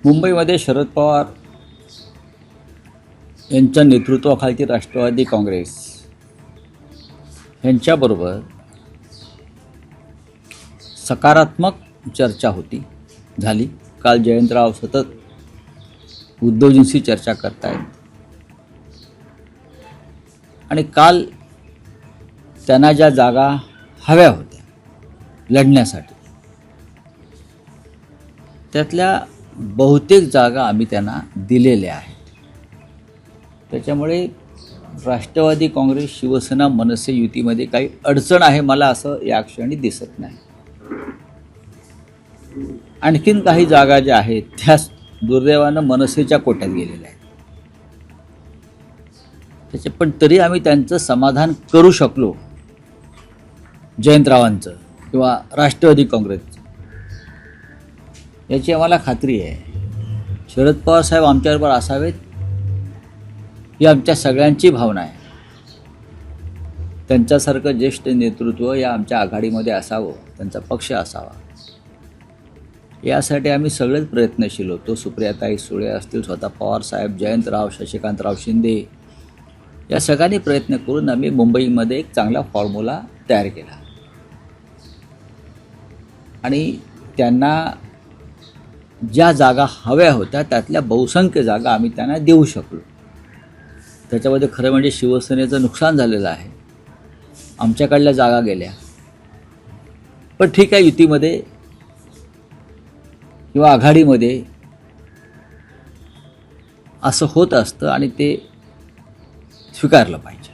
मुंबईमध्ये शरद पवार यांच्या नेतृत्वाखालची राष्ट्रवादी काँग्रेस यांच्याबरोबर सकारात्मक चर्चा झाली. काल जयंतराव सतत उद्धवजींशी चर्चा करतायत आणि काल त्यांना ज्या जागा हव्या होत्या लढण्यासाठी त्यातल्या बहुतेक जागा आम्ही त्यांना दिलेल्या आहेत. त्याच्यामुळे राष्ट्रवादी काँग्रेस शिवसेना मनसे युतीमध्ये काही अडचण आहे मला असं या क्षणी दिसत नाही. आणखीन काही जागा ज्या आहेत त्या दुर्दैवानं मनसेच्या कोट्यात गेलेल्या आहेत. पण तरी आम्ही त्यांचं समाधान करू शकलो, जयंतरावांचं किंवा राष्ट्रवादी काँग्रेसचं, याची आम्हाला खात्री आहे. शरद पवार साहेब आमच्याबरोबर असावेत ही आमच्या सगळ्यांची भावना आहे. त्यांच्यासारखं ज्येष्ठ नेतृत्व या आमच्या आघाडीमध्ये असावं, त्यांचा पक्ष असावा, यासाठी आम्ही सगळेच प्रयत्नशील होतो. सुप्रियाताई सुळे असतील, स्वतः पवारसाहेब, जयंतराव, शशिकांतराव शिंदे, या सगळ्यांनी प्रयत्न करून आम्ही मुंबईमध्ये एक चांगला फॉर्म्युला तयार केला आणि त्यांना ज्या जागा हव्या होत्या त्यातल्या बहुसंख्य जागा आम्ही त्यांना देऊ शकलो. त्याच्यामध्ये खरं म्हणजे शिवसेनेचं नुकसान झालेलं आहे. आमच्याकडल्या जागा गेल्या, पण ठीक आहे, युतीमध्ये किंवा आघाडीमध्ये असं होत असतं आणि ते स्वीकारलं पाहिजे.